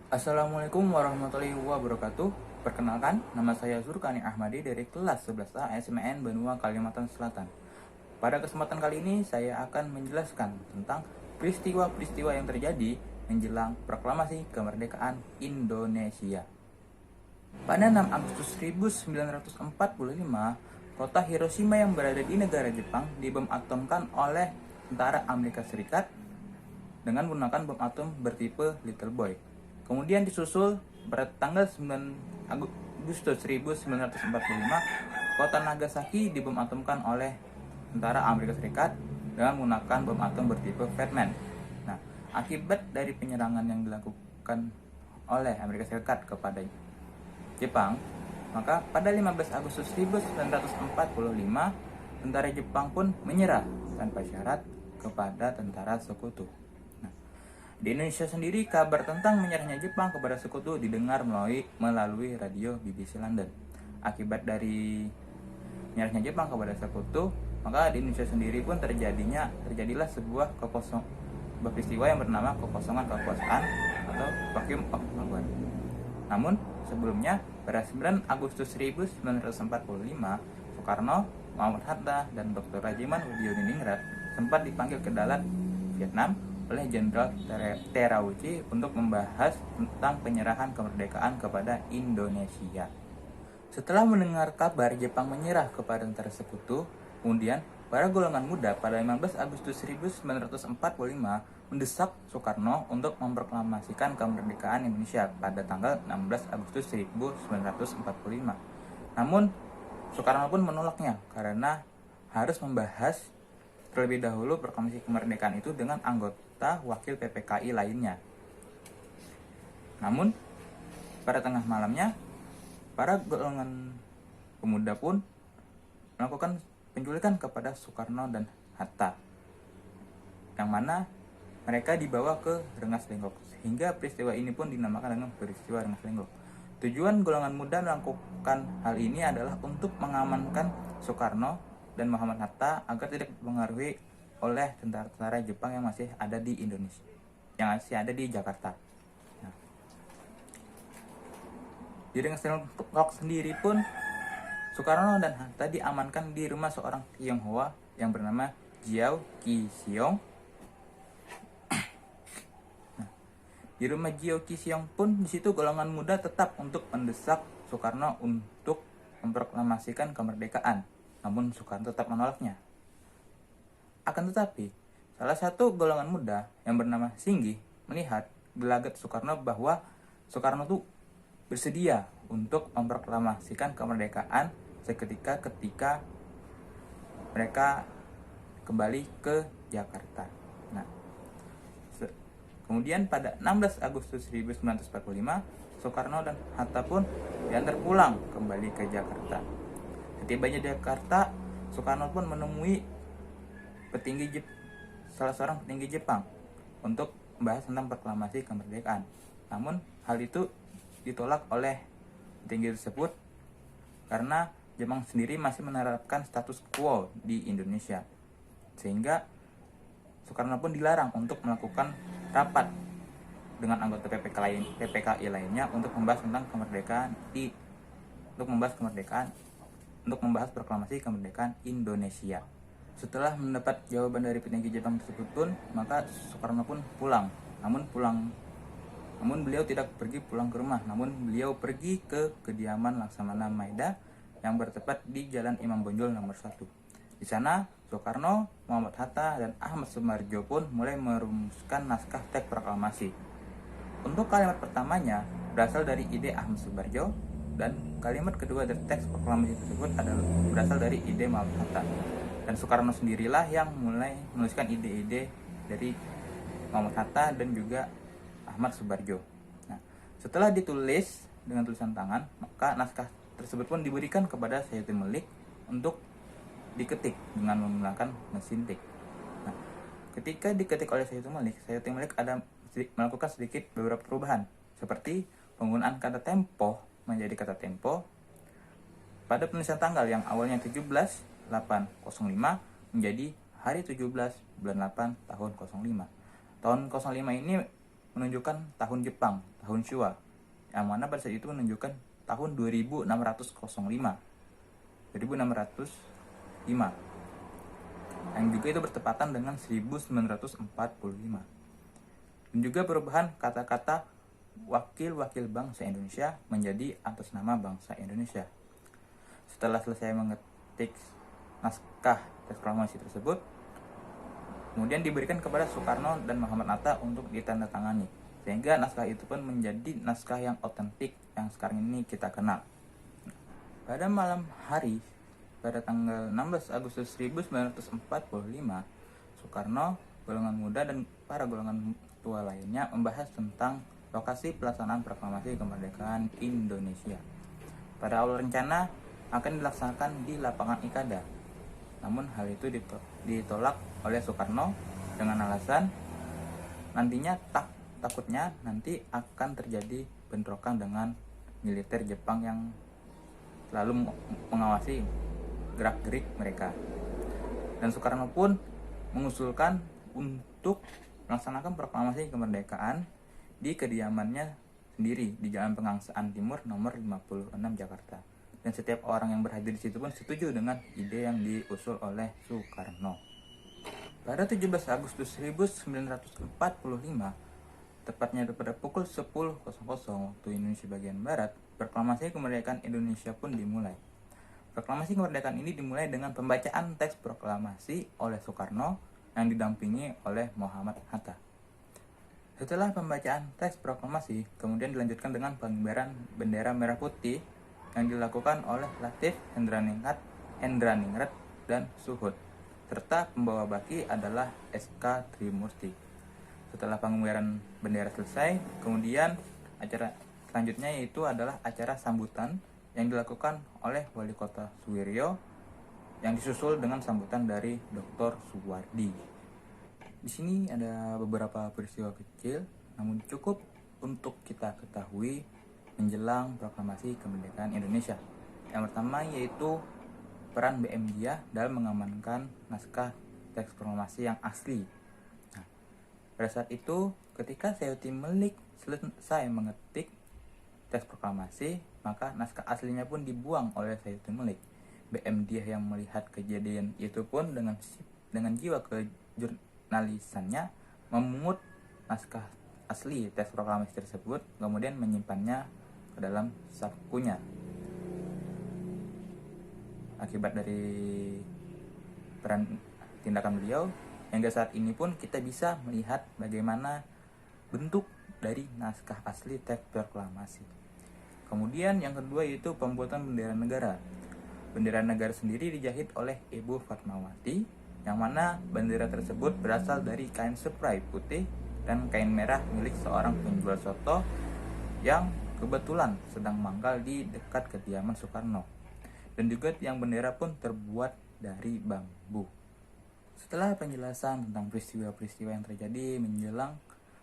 Assalamualaikum warahmatullahi wabarakatuh. Perkenalkan, nama saya Zurkani Ahmadi dari kelas 11A SMN Benua Kalimantan Selatan. Pada kesempatan kali ini saya akan menjelaskan tentang peristiwa-peristiwa yang terjadi menjelang proklamasi kemerdekaan Indonesia. Pada 6 Agustus 1945, kota Hiroshima yang berada di negara Jepang dibom atomkan oleh tentara Amerika Serikat dengan menggunakan bom atom bertipe Little Boy. Kemudian disusul pada tanggal 9 Agustus 1945, kota Nagasaki dibom atomkan oleh tentara Amerika Serikat dengan menggunakan bom atom bertipe Fatman. Nah, akibat dari penyerangan yang dilakukan oleh Amerika Serikat kepada Jepang, maka pada 15 Agustus 1945, tentara Jepang pun menyerah tanpa syarat kepada tentara sekutu. Nah, di Indonesia sendiri, kabar tentang menyerahnya Jepang kepada sekutu didengar melalui radio BBC London. Akibat dari menyerahnya Jepang kepada sekutu, maka di Indonesia sendiri pun terjadilah sebuah peristiwa yang bernama kekosongan kekuasaan atau vacuum of power. Namun, sebelumnya, pada 9 Agustus 1945, Soekarno, Muhammad Hatta, dan Dr. Rajiman Widodiningrat sempat dipanggil ke Dalat, Vietnam, oleh Jenderal Terauchi untuk membahas tentang penyerahan kemerdekaan kepada Indonesia. Setelah mendengar kabar Jepang menyerah kepada tentara sekutu, kemudian para golongan muda pada 15 Agustus 1945 mendesak Soekarno untuk memproklamasikan kemerdekaan Indonesia pada tanggal 16 Agustus 1945. Namun, Soekarno pun menolaknya karena harus membahas terlebih dahulu proklamasi kemerdekaan itu dengan anggota wakil PPKI lainnya. Namun, pada tengah malamnya, para golongan pemuda pun melakukan penculikan kepada Soekarno dan Hatta, yang mana mereka dibawa ke Rengas Dengklok, sehingga peristiwa ini pun dinamakan dengan peristiwa Rengas Dengklok. Tujuan golongan muda melakukan hal ini adalah untuk mengamankan Soekarno dan Muhammad Hatta agar tidak dipengaruhi oleh tentara-tentara Jepang yang masih ada di Indonesia, yang masih ada di Jakarta. Nah, di Rengas Dengklok sendiri pun Soekarno dan Hatta diamankan di rumah seorang Tionghoa yang bernama Jiao Qisiong. Di rumah Jiao Qisiong pun di situ golongan muda tetap untuk mendesak Soekarno untuk memproklamasikan kemerdekaan. Namun Soekarno tetap menolaknya. Akan tetapi, salah satu golongan muda yang bernama Singgi melihat gelagat Soekarno bahwa Soekarno itu bersedia untuk memproklamasikan kemerdekaan seketika ketika mereka kembali ke Jakarta. Nah, kemudian pada 16 Agustus 1945, Soekarno dan Hatta pun diantar pulang kembali ke Jakarta. Setibanya di Jakarta, Soekarno pun menemui salah seorang petinggi Jepang untuk membahas tentang proklamasi kemerdekaan. Namun hal itu ditolak oleh petinggi tersebut karena Jepang sendiri masih menerapkan status quo di Indonesia, sehingga Soekarno pun dilarang untuk melakukan rapat dengan anggota PPKI lainnya untuk membahas tentang untuk membahas proklamasi kemerdekaan Indonesia. Setelah mendapat jawaban dari petinggi Jepang tersebut pun, maka Soekarno pun pulang. Namun beliau tidak pergi pulang ke rumah, namun beliau pergi ke kediaman Laksamana Maeda yang bertempat di Jalan Imam Bonjol nomor 1. Di sana, Soekarno, Muhammad Hatta, dan Ahmad Sumarjo pun mulai merumuskan naskah teks proklamasi. Untuk kalimat pertamanya berasal dari ide Ahmad Sumarjo, dan kalimat kedua dari teks proklamasi tersebut adalah berasal dari ide Muhammad Hatta. Dan Soekarno sendirilah yang mulai menuliskan ide-ide dari Muhammad Hatta dan juga Ahmad Subarjo. Nah, setelah ditulis dengan tulisan tangan, maka naskah tersebut pun diberikan kepada Sayyidatul Malik untuk diketik dengan menggunakan mesin tik. Nah, ketika diketik oleh Sayyidatul Malik ada melakukan sedikit beberapa perubahan, seperti penggunaan kata tempo menjadi kata tempo pada penulisan tanggal yang awalnya 17/8/05 menjadi hari 17 bulan 8 tahun 05. Tahun 05 ini menunjukkan tahun Jepang, tahun Shua, yang mana pada saat itu menunjukkan tahun 2605. Yang juga itu bertepatan dengan 1945. Dan juga perubahan kata-kata wakil-wakil bangsa Indonesia menjadi atas nama bangsa Indonesia. Setelah selesai mengetik naskah teks proklamasi tersebut, kemudian diberikan kepada Soekarno dan Muhammad Hatta untuk ditandatangani, sehingga naskah itu pun menjadi naskah yang otentik yang sekarang ini kita kenal. Pada malam hari, pada tanggal 16 Agustus 1945, Soekarno, golongan muda, dan para golongan tua lainnya membahas tentang lokasi pelaksanaan proklamasi kemerdekaan Indonesia. Pada awal rencana akan dilaksanakan di lapangan Ikada. Namun hal itu ditolak oleh Soekarno dengan alasan nantinya takutnya nanti akan terjadi bentrokan dengan militer Jepang yang selalu mengawasi gerak-gerik mereka. Dan Soekarno pun mengusulkan untuk melaksanakan proklamasi kemerdekaan di kediamannya sendiri di Jalan Pegangsaan Timur nomor 56 Jakarta. Dan setiap orang yang berhadir di situ pun setuju dengan ide yang diusul oleh Soekarno. Pada 17 Agustus 1945, tepatnya pada pukul 10.00 waktu Indonesia bagian Barat, proklamasi kemerdekaan Indonesia pun dimulai. Proklamasi kemerdekaan ini dimulai dengan pembacaan teks proklamasi oleh Soekarno yang didampingi oleh Muhammad Hatta. Setelah pembacaan teks proklamasi, kemudian dilanjutkan dengan pengibaran bendera merah putih yang dilakukan oleh Latif Hendraningrat dan Suhud, serta pembawa baki adalah SK Trimurti. Setelah pengibaran bendera selesai, kemudian acara selanjutnya yaitu adalah acara sambutan yang dilakukan oleh Wali Kota Suwiryo yang disusul dengan sambutan dari Dr. Suwardi. Di sini ada beberapa peristiwa kecil namun cukup untuk kita ketahui menjelang proklamasi kemerdekaan Indonesia. Yang pertama yaitu peran BM Dia dalam mengamankan naskah teks proklamasi yang asli. Nah, pada saat itu ketika Sayuti Melik selesai mengetik teks proklamasi, maka naskah aslinya pun dibuang oleh Sayuti Melik. BM Dia yang melihat kejadian itu pun dengan jiwa kejurnalisannya memungut naskah asli teks proklamasi tersebut, kemudian menyimpannya ke dalam sakunya. Akibat dari peran tindakan beliau, hingga saat ini pun kita bisa melihat bagaimana bentuk dari naskah asli teks proklamasi. Kemudian yang kedua yaitu pembuatan bendera negara. Bendera negara sendiri dijahit oleh Ibu Fatmawati, yang mana bendera tersebut berasal dari kain spray putih dan kain merah milik seorang penjual soto yang kebetulan sedang mangkal di dekat kediaman Soekarno. Dan juga yang bendera pun terbuat dari bambu. Setelah penjelasan tentang peristiwa-peristiwa yang terjadi menjelang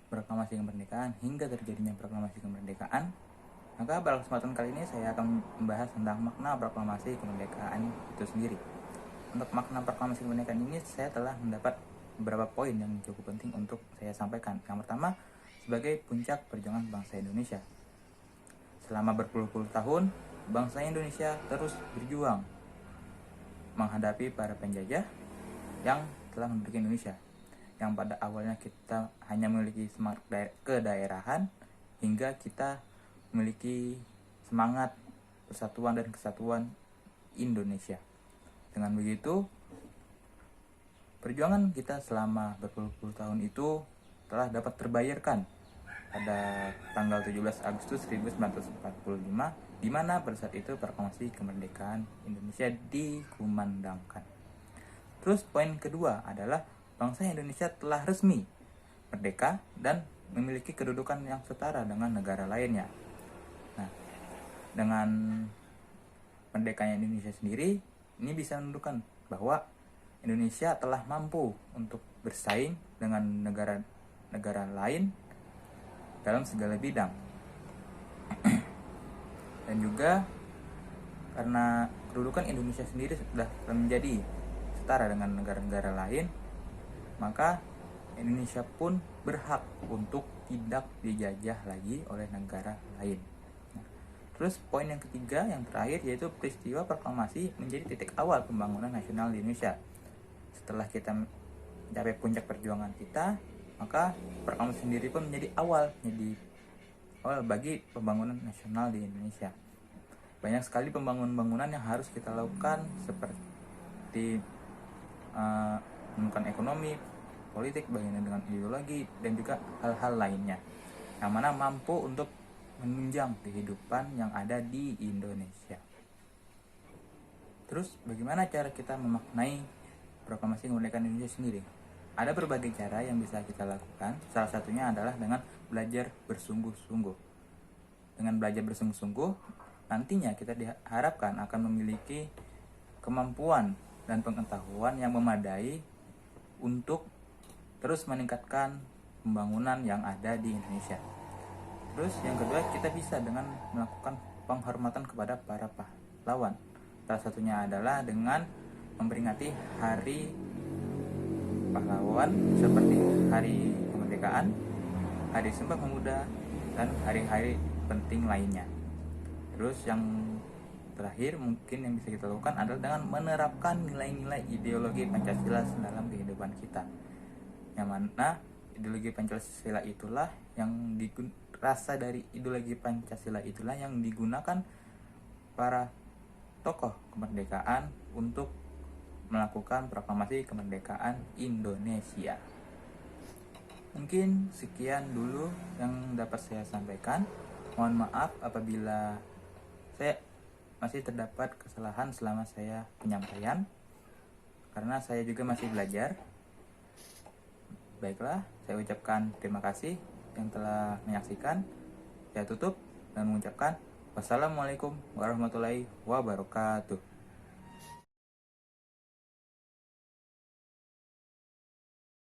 proklamasi kemerdekaan hingga terjadinya proklamasi kemerdekaan, maka pada kesempatan kali ini saya akan membahas tentang makna proklamasi kemerdekaan itu sendiri. Untuk makna proklamasi kemerdekaan ini saya telah mendapat beberapa poin yang cukup penting untuk saya sampaikan. Yang pertama, sebagai puncak perjuangan bangsa Indonesia. Selama berpuluh-puluh tahun, bangsa Indonesia terus berjuang menghadapi para penjajah yang telah menduduki Indonesia. Yang pada awalnya kita hanya memiliki semangat kedaerahan, hingga kita memiliki semangat persatuan dan kesatuan Indonesia. Dengan begitu, perjuangan kita selama berpuluh-puluh tahun itu telah dapat terbayarkan pada tanggal 17 Agustus 1945, di mana pada saat itu proklamasi kemerdekaan Indonesia dikumandangkan. Terus poin kedua adalah bangsa Indonesia telah resmi merdeka dan memiliki kedudukan yang setara dengan negara lainnya. Nah, dengan merdekanya Indonesia sendiri, ini bisa menunjukkan bahwa Indonesia telah mampu untuk bersaing dengan negara-negara lain dalam segala bidang. Dan juga karena kedudukan Indonesia sendiri sudah menjadi setara dengan negara-negara lain, maka Indonesia pun berhak untuk tidak dijajah lagi oleh negara lain. Nah, terus poin yang ketiga, yang terakhir, yaitu peristiwa proklamasi menjadi titik awal pembangunan nasional di Indonesia. Setelah kita mencapai puncak perjuangan kita, maka proklamasi sendiri pun menjadi awal bagi pembangunan nasional di Indonesia. Banyak sekali pembangunan yang harus kita lakukan, seperti menemukan ekonomi, politik, bagian dengan ideologi, dan juga hal-hal lainnya yang mana mampu untuk menunjang kehidupan yang ada di Indonesia. Terus bagaimana cara kita memaknai proklamasi kemerdekaan Indonesia sendiri? Ada berbagai cara yang bisa kita lakukan. Salah satunya adalah dengan belajar bersungguh-sungguh. Dengan belajar bersungguh-sungguh, nantinya kita diharapkan akan memiliki kemampuan dan pengetahuan yang memadai untuk terus meningkatkan pembangunan yang ada di Indonesia. Terus yang kedua, kita bisa dengan melakukan penghormatan kepada para pahlawan. Salah satunya adalah dengan memperingati hari pahlawan seperti hari kemerdekaan, hari Sumpah Pemuda, dan hari-hari penting lainnya. Terus yang terakhir mungkin yang bisa kita lakukan adalah dengan menerapkan nilai-nilai ideologi Pancasila dalam kehidupan kita. Yang mana ideologi Pancasila itulah yang rasa dari ideologi Pancasila itulah yang digunakan para tokoh kemerdekaan untuk melakukan proklamasi kemerdekaan Indonesia. Mungkin sekian dulu yang dapat saya sampaikan. Mohon maaf apabila saya masih terdapat kesalahan selama saya penyampaian, karena saya juga masih belajar. Baiklah, saya ucapkan terima kasih yang telah menyaksikan. Saya tutup dan mengucapkan wassalamualaikum warahmatullahi wabarakatuh.